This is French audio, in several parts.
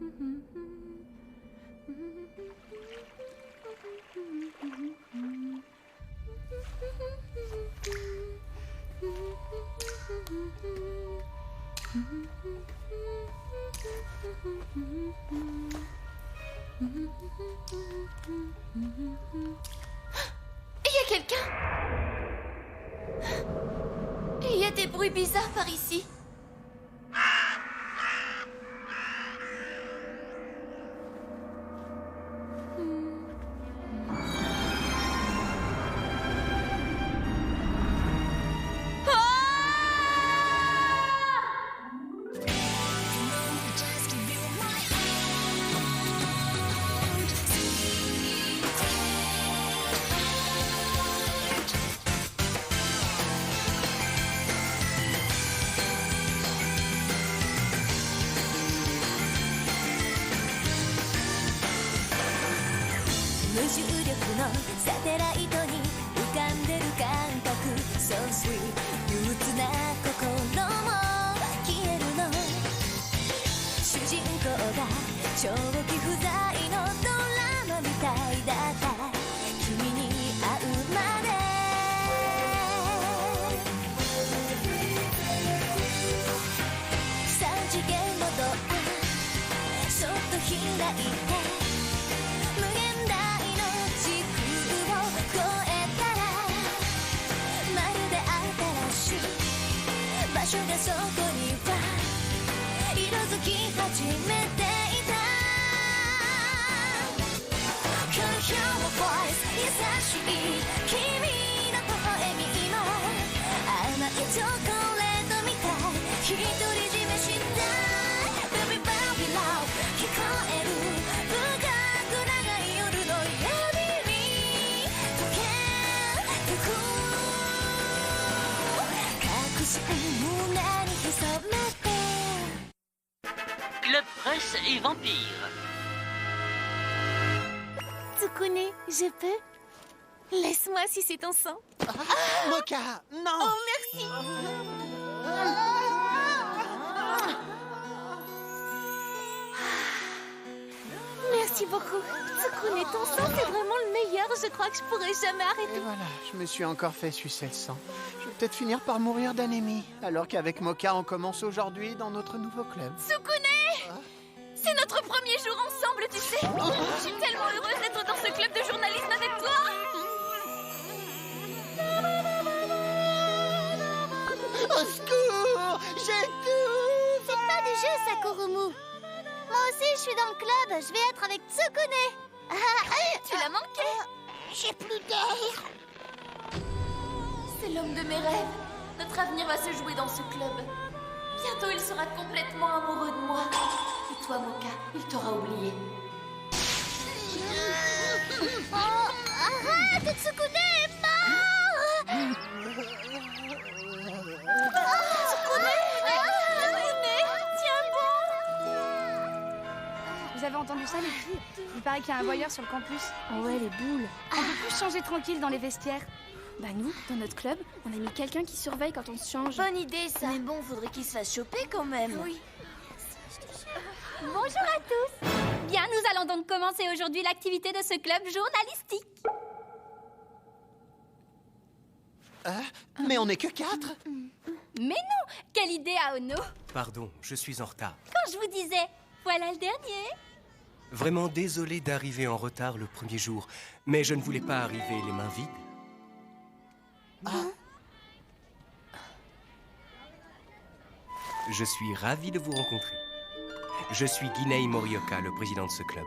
Il y a quelqu'un! Il y a des bruits bizarres par ici. Club Presse et Vampire. Tsukune, je peux? Laisse-moi si c'est ton sang. Mocha, non! Oh, merci! Merci beaucoup. Tsukune, ton sang, c'est vraiment le meilleur. Je crois que je pourrais jamais arrêter. Et voilà, je me suis encore fait sucer le sang. Je vais peut-être finir par mourir d'anémie. Alors qu'avec Mocha, on commence aujourd'hui dans notre nouveau club. Tsukune! C'est notre premier jour ensemble, tu sais. Je suis tellement heureuse d'être dans ce club de journalisme avec toi. Au secours! J'étouffe! C'est pas du jeu, Sakurumu. Moi aussi, je suis dans le club. Je vais être avec Tsukune. Tu l'as manqué. J'ai plus d'air. C'est l'homme de mes rêves. Notre avenir va se jouer dans ce club. Bientôt, il sera complètement amoureux de moi. Et toi, Mocha, il t'aura oublié. Oh, arrête, Tsukune est mort. Vous avez entendu ça, les filles? Il paraît qu'il y a un voyeur sur le campus. Oh ouais, les boules. On peut plus changer tranquille dans les vestiaires. Bah nous, dans notre club, on a mis quelqu'un qui surveille quand on se change. Bonne idée, ça. Mais bon, faudrait qu'il se fasse choper quand même. Oui. Bonjour à tous. Bien, nous allons donc commencer aujourd'hui l'activité de ce club journalistique. Mais on n'est que 4. Mais non, quelle idée, Aono. Pardon, je suis en retard. Quand je vous disais, voilà le dernier. Vraiment désolé d'arriver en retard le premier jour, mais je ne voulais pas arriver les mains vides. Je suis ravi de vous rencontrer. Je suis Ginei Morioka, le président de ce club.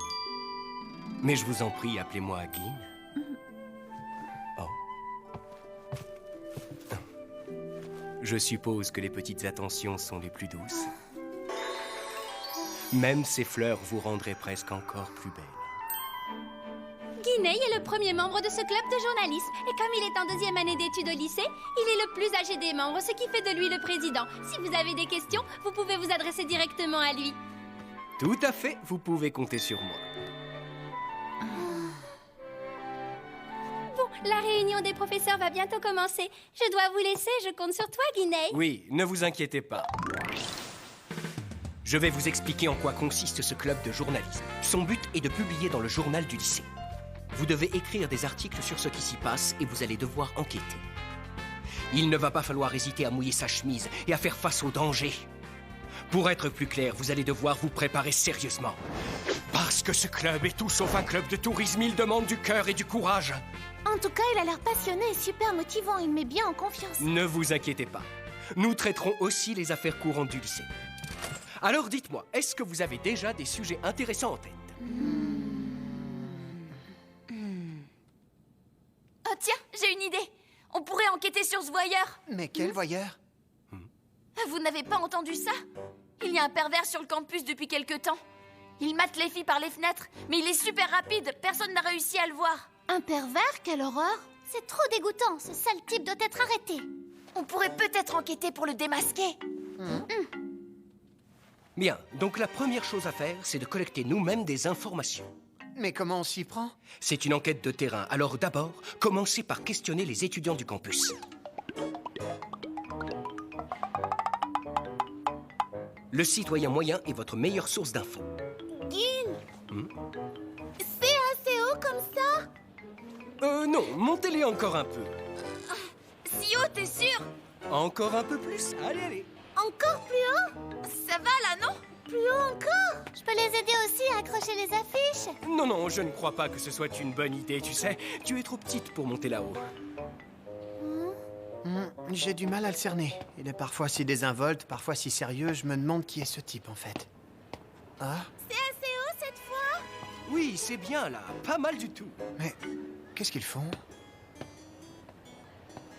Mais je vous en prie, appelez-moi Gin. Oh. Je suppose que les petites attentions sont les plus douces. Même ces fleurs vous rendraient presque encore plus belle. Ginei est le premier membre de ce club de journalisme. Et comme il est en deuxième année d'études au lycée, il est le plus âgé des membres, ce qui fait de lui le président. Si vous avez des questions, vous pouvez vous adresser directement à lui. Tout à fait, vous pouvez compter sur moi. Bon, la réunion des professeurs va bientôt commencer. Je dois vous laisser, je compte sur toi, Ginei. Oui, ne vous inquiétez pas. Je vais vous expliquer en quoi consiste ce club de journalisme. Son but est de publier dans le journal du lycée. Vous devez écrire des articles sur ce qui s'y passe et vous allez devoir enquêter. Il ne va pas falloir hésiter à mouiller sa chemise et à faire face au danger. Pour être plus clair, vous allez devoir vous préparer sérieusement. Parce que ce club est tout sauf un club de tourisme, il demande du cœur et du courage. En tout cas, il a l'air passionné et super motivant. Il me met bien en confiance. Ne vous inquiétez pas. Nous traiterons aussi les affaires courantes du lycée. Alors dites-moi, est-ce que vous avez déjà des sujets intéressants en tête? Oh tiens, j'ai une idée. On pourrait enquêter sur ce voyeur. Mais quel voyeur? Vous n'avez pas entendu ça? Il y a un pervers sur le campus depuis quelque temps. Il mate les filles par les fenêtres, mais il est super rapide. Personne n'a réussi à le voir. Un pervers? Quelle horreur! C'est trop dégoûtant. Ce sale type doit être arrêté. On pourrait peut-être enquêter pour le démasquer. Bien, donc la première chose à faire, c'est de collecter nous-mêmes des informations. Mais comment on s'y prend? C'est une enquête de terrain, alors d'abord, commencez par questionner les étudiants du campus. Le citoyen moyen est votre meilleure source d'infos. Gin! C'est assez haut comme ça? Non, montez-les encore un peu. Si haut, t'es sûr? Encore un peu plus, allez. Encore plus haut? Ça va là, non? Plus haut encore? Je peux les aider aussi à accrocher les affiches? Non, je ne crois pas que ce soit une bonne idée, tu sais. Tu es trop petite pour monter là-haut. J'ai du mal à le cerner. Il est parfois si désinvolte, parfois si sérieux. Je me demande qui est ce type, en fait. Ah? C'est assez haut cette fois? Oui, c'est bien là, pas mal du tout. Mais qu'est-ce qu'ils font?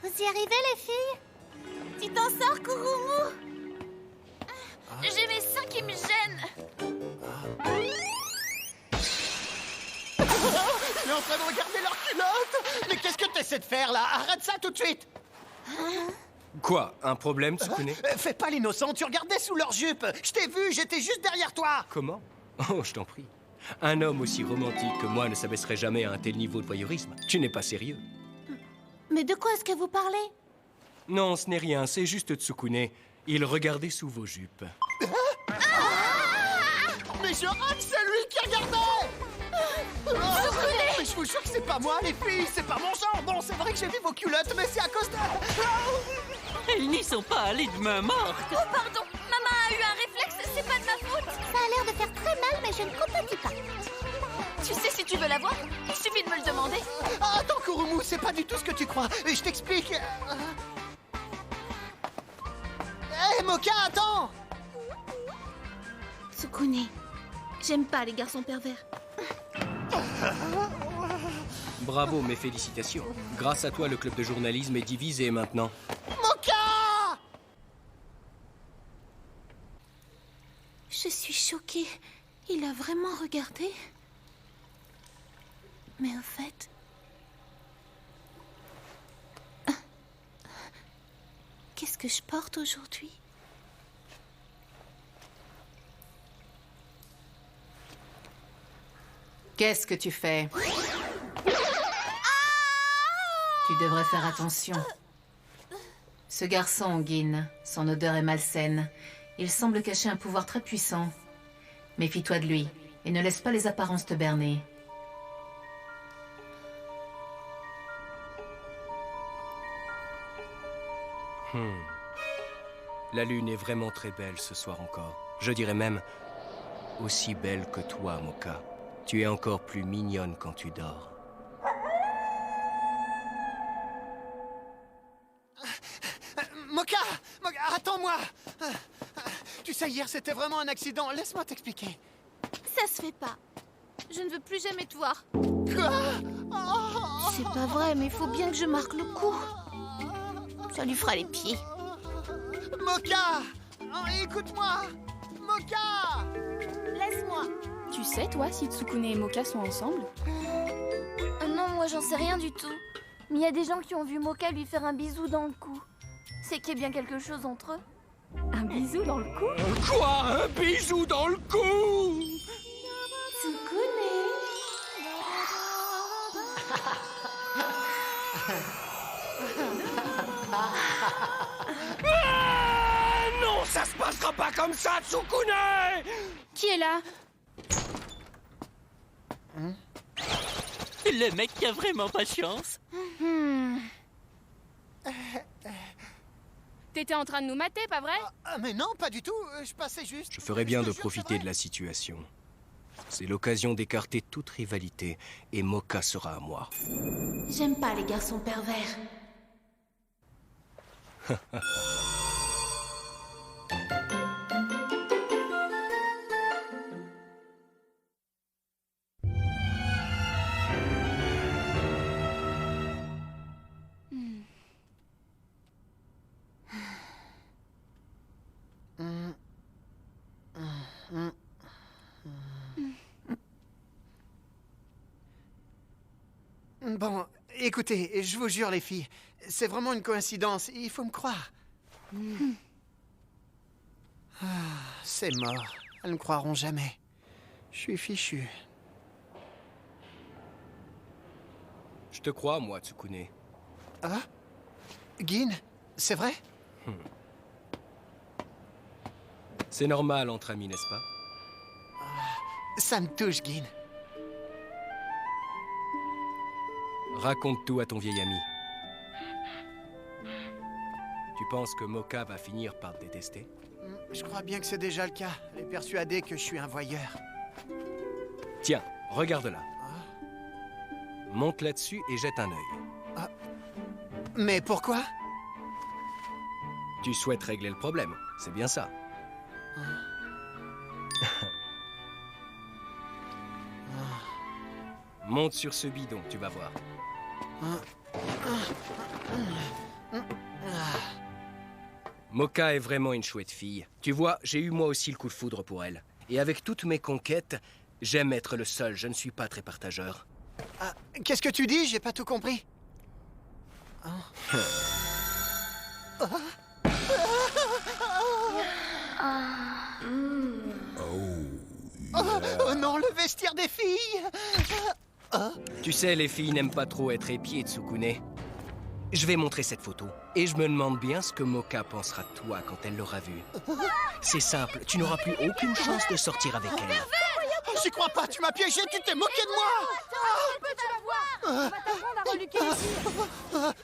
Vous y arrivez, les filles? Tu t'en sors, Kurumu? J'ai mes seins qui me gênent. Il est en train de regarder leur culotte! Mais qu'est-ce que t'essaies de faire, là? Arrête ça tout de suite! Quoi, un problème, Tsukune? Fais pas l'innocent, tu regardais sous leur jupe! Je t'ai vu, j'étais juste derrière toi! Comment? Oh, je t'en prie. Un homme aussi romantique que moi ne s'abaisserait jamais à un tel niveau de voyeurisme. Tu n'es pas sérieux. Mais de quoi est-ce que vous parlez? Non, ce n'est rien, c'est juste Tsukune. Il regardait sous vos jupes. Mais je rate, c'est lui qui regardait! Mais je vous jure que c'est pas moi, les filles, c'est pas mon genre! Bon, c'est vrai que j'ai vu vos culottes, mais c'est à cause de... Ils n'y sont pas allés de main morte. Oh pardon, maman a eu un réflexe, c'est pas de ma faute. Ça a l'air de faire très mal, mais je ne compatis pas. Tu sais si tu veux la voir? Il suffit de me le demander. Attends, Kurumu, c'est pas du tout ce que tu crois. Je t'explique. Hé, Moka, attends! Tsukune, j'aime pas les garçons pervers. Bravo, mes félicitations. Grâce à toi, le club de journalisme est divisé maintenant. Moka! Je suis choquée. Il a vraiment regardé? Mais au fait... Qu'est-ce que je porte aujourd'hui? Qu'est-ce que tu fais? Tu devrais faire attention. Ce garçon, Gin, son odeur est malsaine. Il semble cacher un pouvoir très puissant. Méfie-toi de lui et ne laisse pas les apparences te berner. La lune est vraiment très belle ce soir encore. Je dirais même aussi belle que toi, Moka. Tu es encore plus mignonne quand tu dors. Moka! Attends-moi! Tu sais, hier, c'était vraiment un accident. Laisse-moi t'expliquer. Ça se fait pas. Je ne veux plus jamais te voir. Quoi? C'est pas vrai, mais il faut bien que je marque le coup. Ça lui fera les pieds. Moka! Écoute-moi! Moka! Laisse-moi. Tu sais, toi, si Tsukune et Moka sont ensemble? Non, moi j'en sais rien du tout. Mais il y a des gens qui ont vu Moka lui faire un bisou dans le cou. C'est qu'il y a bien quelque chose entre eux. Un bisou dans le cou? Quoi? Un bisou dans le cou? Non, ça se passe passera pas comme ça, Tsukune! Qui est là? Le mec qui a vraiment pas de chance. T'étais en train de nous mater, pas vrai? Ah, mais non, pas du tout. Je passais juste. Je ferais bien Je te de jure, profiter c'est de vrai. la situation. C'est l'occasion d'écarter toute rivalité, et Moka sera à moi. J'aime pas les garçons pervers. Bon, écoutez, je vous jure, les filles, c'est vraiment une coïncidence. Il faut me croire. Ah, c'est mort. Elles ne croiront jamais. Je suis fichu. Je te crois, moi, Tsukune. Ah? Gin, c'est vrai? C'est normal entre amis, n'est-ce pas? Ça me touche, Gin. Raconte tout à ton vieil ami. Tu penses que Moka va finir par te détester? Je crois bien que c'est déjà le cas. Elle est persuadée que je suis un voyeur. Tiens, regarde-la. Monte là-dessus et jette un œil. Mais pourquoi? Tu souhaites régler le problème, c'est bien ça. Monte sur ce bidon, tu vas voir. Moka est vraiment une chouette fille. Tu vois, j'ai eu moi aussi le coup de foudre pour elle. Et avec toutes mes conquêtes, j'aime être le seul, je ne suis pas très partageur. Ah, qu'est-ce que tu dis? J'ai pas tout compris. Oh non, le vestiaire des filles! Tu sais, les filles n'aiment pas trop être épiées, Tsukune. Je vais montrer cette photo. Et je me demande bien ce que Moka pensera de toi quand elle l'aura vue. C'est simple, tu n'auras plus aucune chance de sortir avec elle. J'y crois pas, tu m'as piégé, tu t'es moqué de moi! On va t'apprendre à reluquer les filles.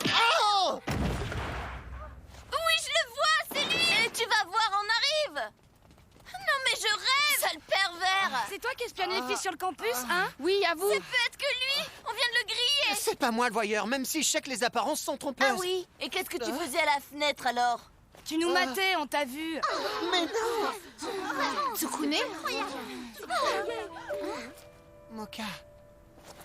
Oh! Oui, je le vois, c'est lui! Et tu vas voir, on arrive! Non mais je rêve! Sale pervers! C'est toi qui espionnes les filles sur le campus, hein? Oui, avoue. Ça peut être que lui! On vient de le griller! C'est pas moi le voyeur, même si je sais que les apparences sont trompeuses. Ah oui? Et qu'est-ce que tu faisais à la fenêtre alors? Tu nous matais, on t'a vu. Mais non! Tsukune? Moka.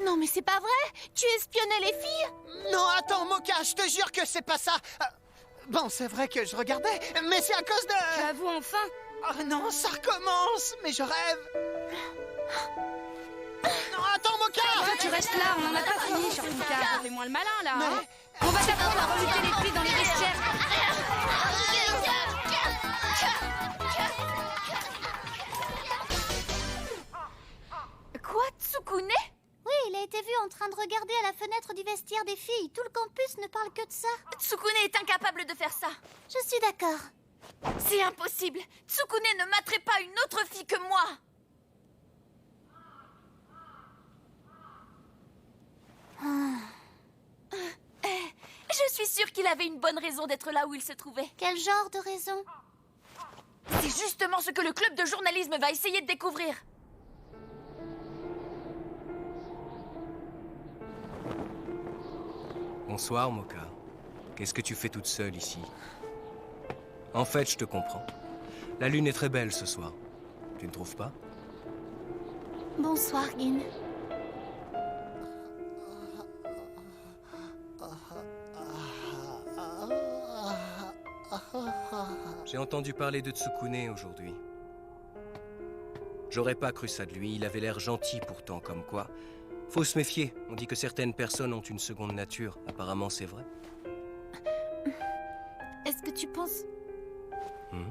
Non mais c'est pas vrai! Tu espionnais les filles? Non, attends, Moka, je te jure que c'est pas ça. Bon, c'est vrai que je regardais, mais c'est à cause de... Avoue enfin. Oh non, ça recommence, mais je rêve. Non, attends, Moka! Toi, tu restes là, on en a pas fini sur ton cas. Fais-moi le malin, là, hein? Mais- On va t'apprendre à reluquer les filles dans les vestiaires. Quoi, Tsukune? Oui, il a été vu en train de regarder à la fenêtre du vestiaire des filles. Tout le campus ne parle que de ça. Tsukune est incapable de faire ça. Je suis d'accord. C'est impossible. Tsukune ne materait pas une autre fille que moi. Je suis sûre qu'il avait une bonne raison d'être là où il se trouvait. Quel genre de raison? C'est justement ce que le club de journalisme va essayer de découvrir. Bonsoir, Moka. Qu'est-ce que tu fais toute seule ici? En fait, je te comprends. La lune est très belle ce soir. Tu ne trouves pas? Bonsoir, Gin. J'ai entendu parler de Tsukune aujourd'hui. J'aurais pas cru ça de lui, il avait l'air gentil pourtant, comme quoi. Faut se méfier, on dit que certaines personnes ont une seconde nature. Apparemment, c'est vrai. Est-ce que tu penses Hmm.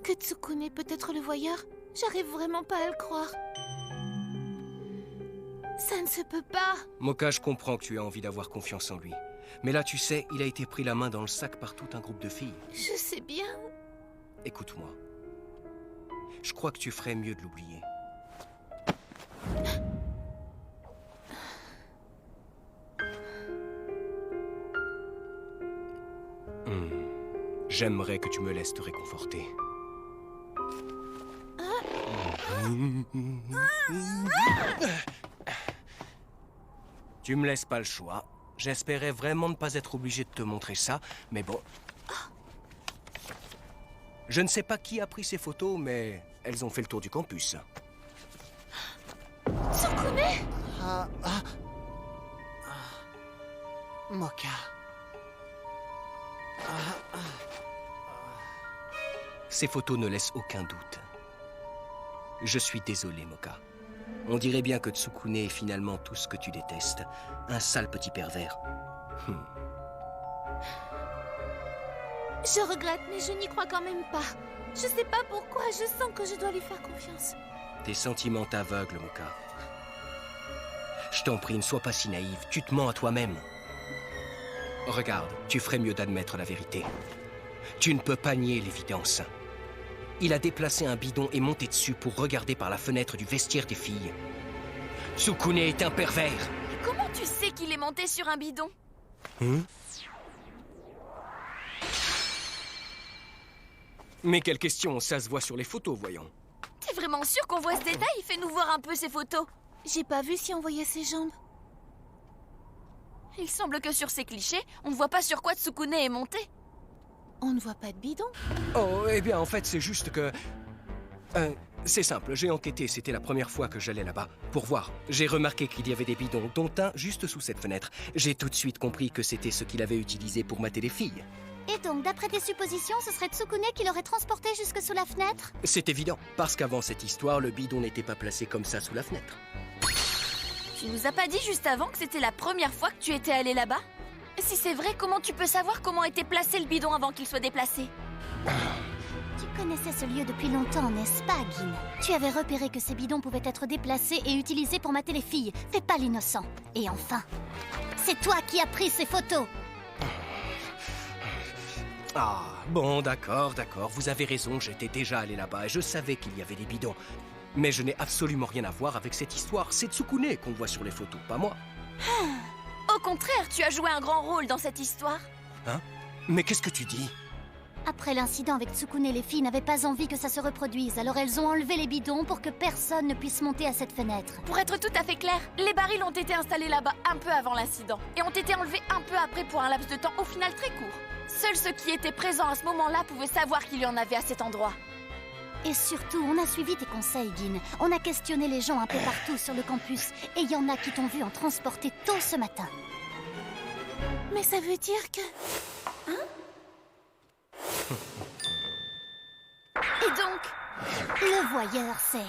que Tsukune peut être le voyeur? J'arrive vraiment pas à le croire. Ça ne se peut pas. Moka, je comprends que tu as envie d'avoir confiance en lui. Mais là, tu sais, il a été pris la main dans le sac par tout un groupe de filles. Je sais bien. écoute-moi. Je crois que tu ferais mieux de l'oublier. J'aimerais que tu me laisses te réconforter. Tu me laisses pas le choix. J'espérais vraiment ne pas être obligé de te montrer ça, mais bon. Je ne sais pas qui a pris ces photos, mais elles ont fait le tour du campus. Tsukune! Moka. Ces photos ne laissent aucun doute. Je suis désolé, Moka. On dirait bien que Tsukune est finalement tout ce que tu détestes. Un sale petit pervers. Je regrette, mais je n'y crois quand même pas. Je sais pas pourquoi, je sens que je dois lui faire confiance. Tes sentiments t'aveuglent, Moka. Je t'en prie, ne sois pas si naïve. Tu te mens à toi-même. Regarde, tu ferais mieux d'admettre la vérité. Tu ne peux pas nier l'évidence. Il a déplacé un bidon et monté dessus pour regarder par la fenêtre du vestiaire des filles. Tsukune est un pervers. Et comment tu sais qu'il est monté sur un bidon? Mais quelle question, ça se voit sur les photos, voyons. T'es vraiment sûr qu'on voit ce détail? Fais-nous voir un peu ces photos. J'ai pas vu si on voyait ses jambes. Il semble que sur ces clichés, on ne voit pas sur quoi Tsukune est monté. On ne voit pas de bidon. Oh, eh bien, en fait, c'est juste que... c'est simple, j'ai enquêté, c'était la première fois que j'allais là-bas. Pour voir, j'ai remarqué qu'il y avait des bidons, dont un juste sous cette fenêtre. J'ai tout de suite compris que c'était ce qu'il avait utilisé pour mater les filles. Et donc, d'après tes suppositions, ce serait Tsukune qui l'aurait transporté jusque sous la fenêtre? C'est évident, parce qu'avant cette histoire, le bidon n'était pas placé comme ça sous la fenêtre. Tu nous as pas dit juste avant que c'était la première fois que tu étais allé là-bas? Si c'est vrai, comment tu peux savoir comment était placé le bidon avant qu'il soit déplacé? Tu connaissais ce lieu depuis longtemps, n'est-ce pas, Gin? Tu avais repéré que ces bidons pouvaient être déplacés et utilisés pour mater les filles. Fais pas l'innocent. Et enfin, c'est toi qui as pris ces photos. Ah, bon, d'accord, vous avez raison, j'étais déjà allé là-bas et je savais qu'il y avait des bidons. Mais je n'ai absolument rien à voir avec cette histoire. C'est Tsukune qu'on voit sur les photos, pas moi. Au contraire, tu as joué un grand rôle dans cette histoire. Hein? Mais qu'est-ce que tu dis? Après l'incident avec Tsukune, les filles n'avaient pas envie que ça se reproduise, alors elles ont enlevé les bidons pour que personne ne puisse monter à cette fenêtre. Pour être tout à fait clair, les barils ont été installés là-bas un peu avant l'incident et ont été enlevés un peu après pour un laps de temps au final très court. Seuls ceux qui étaient présents à ce moment-là pouvaient savoir qu'il y en avait à cet endroit. Et surtout, on a suivi tes conseils, Gin. On a questionné les gens un peu partout sur le campus et il y en a qui t'ont vu en transporter tôt ce matin. Mais ça veut dire que... Hein? Et donc... Le voyeur, c'est...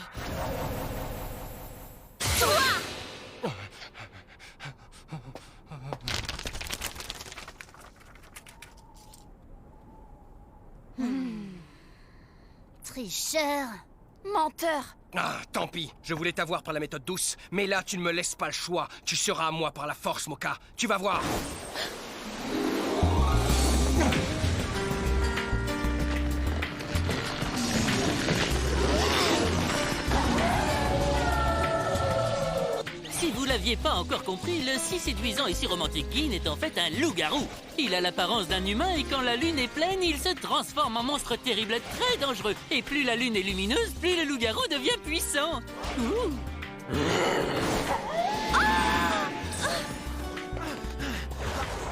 Tricheur. Menteur. Ah, tant pis, je voulais t'avoir par la méthode douce, mais là, tu ne me laisses pas le choix. Tu seras à moi par la force, Moka. Tu vas voir. Si vous l'aviez pas encore compris, le si séduisant et si romantique Gin est en fait un loup-garou. Il a l'apparence d'un humain et quand la lune est pleine, il se transforme en monstre terrible très dangereux. Et plus la lune est lumineuse, plus le loup-garou devient puissant.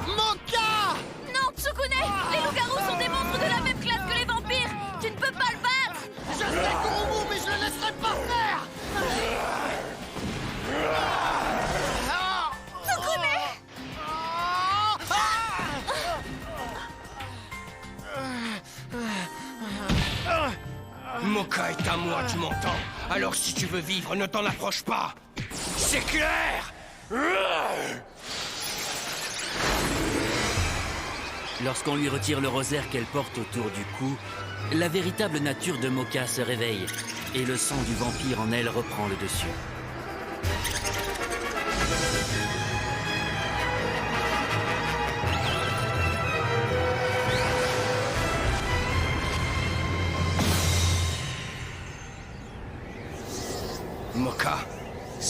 Moka! Non, Tsukune! Les loups-garous sont des monstres de la même classe que les vampires! Tu ne peux pas le battre! Je serai Kurumu, mais je le laisserai pas faire! Moka est à moi, tu m'entends? Alors si tu veux vivre, ne t'en approche pas. C'est clair? Lorsqu'on lui retire le rosaire qu'elle porte autour du cou, la véritable nature de Moka se réveille et le sang du vampire en elle reprend le dessus.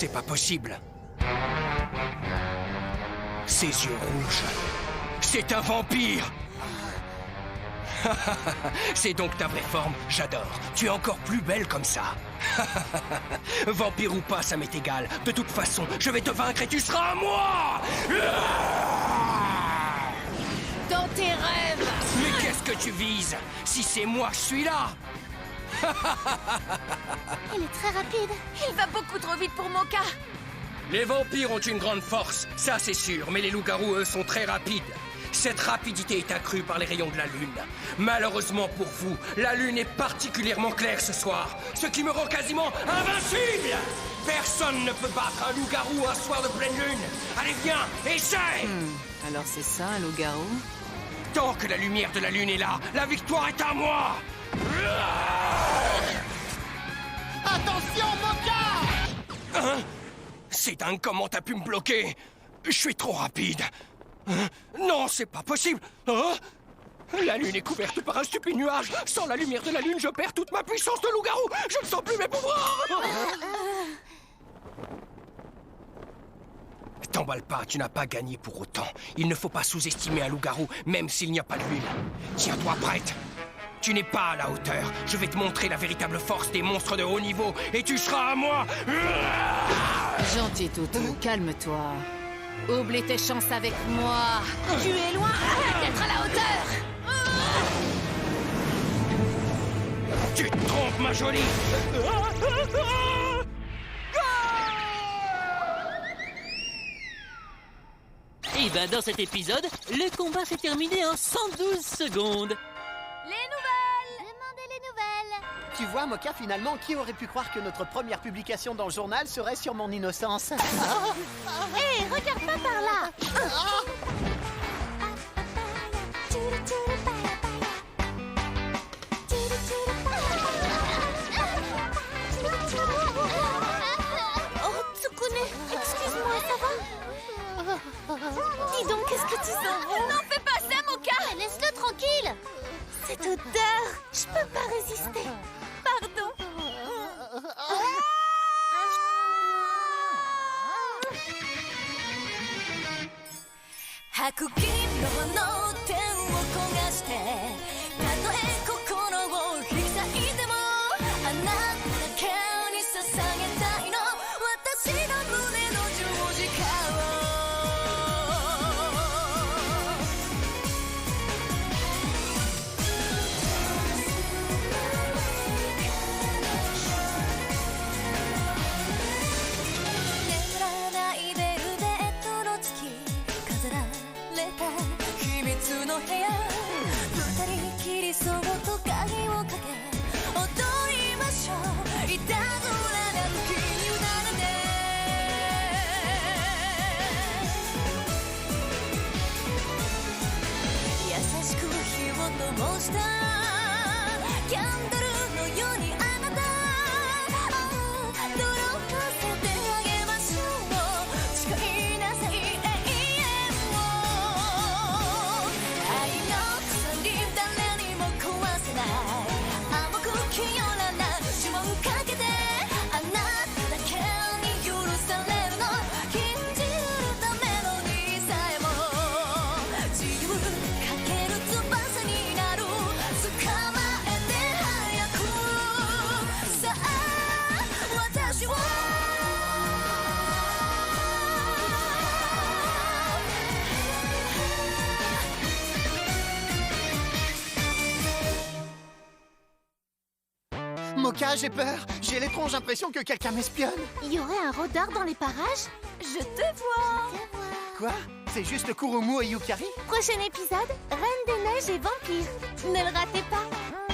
C'est pas possible. Ses yeux rouges. C'est un vampire. C'est donc ta vraie forme, j'adore. Tu es encore plus belle comme ça. Vampire ou pas, ça m'est égal. De toute façon, je vais te vaincre et tu seras à moi. Dans tes rêves! Mais qu'est-ce que tu vises? Si c'est moi, je suis là. Il est très rapide. Il va beaucoup trop vite pour Mocha. Les vampires ont une grande force, ça c'est sûr, mais les loups-garous, eux, sont très rapides. Cette rapidité est accrue par les rayons de la lune. Malheureusement pour vous, la lune est particulièrement claire ce soir, ce qui me rend quasiment invincible. Personne ne peut battre un loup-garou un soir de pleine lune. Allez, viens, essaye. Alors c'est ça, un loup-garou? Tant que la lumière de la lune est là, la victoire est à moi. Attention, Mocha! Hein? C'est dingue comment t'as pu me bloquer. Je suis trop rapide. Hein? Non, c'est pas possible. Hein? La lune est couverte par un stupide nuage. Sans la lumière de la lune, je perds toute ma puissance de loup-garou. Je ne sens plus mes pouvoirs. T'emballe pas, tu n'as pas gagné pour autant. Il ne faut pas sous-estimer un loup-garou, même s'il n'y a pas de lune. Tiens-toi prête. Tu n'es pas à la hauteur. Je vais te montrer la véritable force des monstres de haut niveau et tu seras à moi. Gentil toutou, calme-toi. Oublie tes chances avec moi. Tu es loin d'être à la hauteur. Tu te trompes, ma jolie. Et ben dans cet épisode, le combat s'est terminé en 112 secondes. Les nouvelles. Demandez les nouvelles. Tu vois, Mocha, finalement, qui aurait pu croire que notre première publication dans le journal serait sur mon innocence? Hé, regarde pas par là. Oh, Tsukune, excuse-moi, ça va? Dis donc, qu'est-ce que tu sens? Non, fais pas ça, Mocha. Laisse-le tranquille. Cette odeur, je peux pas résister. Pardon. Mocha, j'ai peur. J'ai l'étrange impression que quelqu'un m'espionne. Il y aurait un rôdeur dans les parages? Je te vois. Quoi? C'est juste Kurumu et Yukari? Prochain épisode, Reine des Neiges et Vampires. Ne le ratez pas.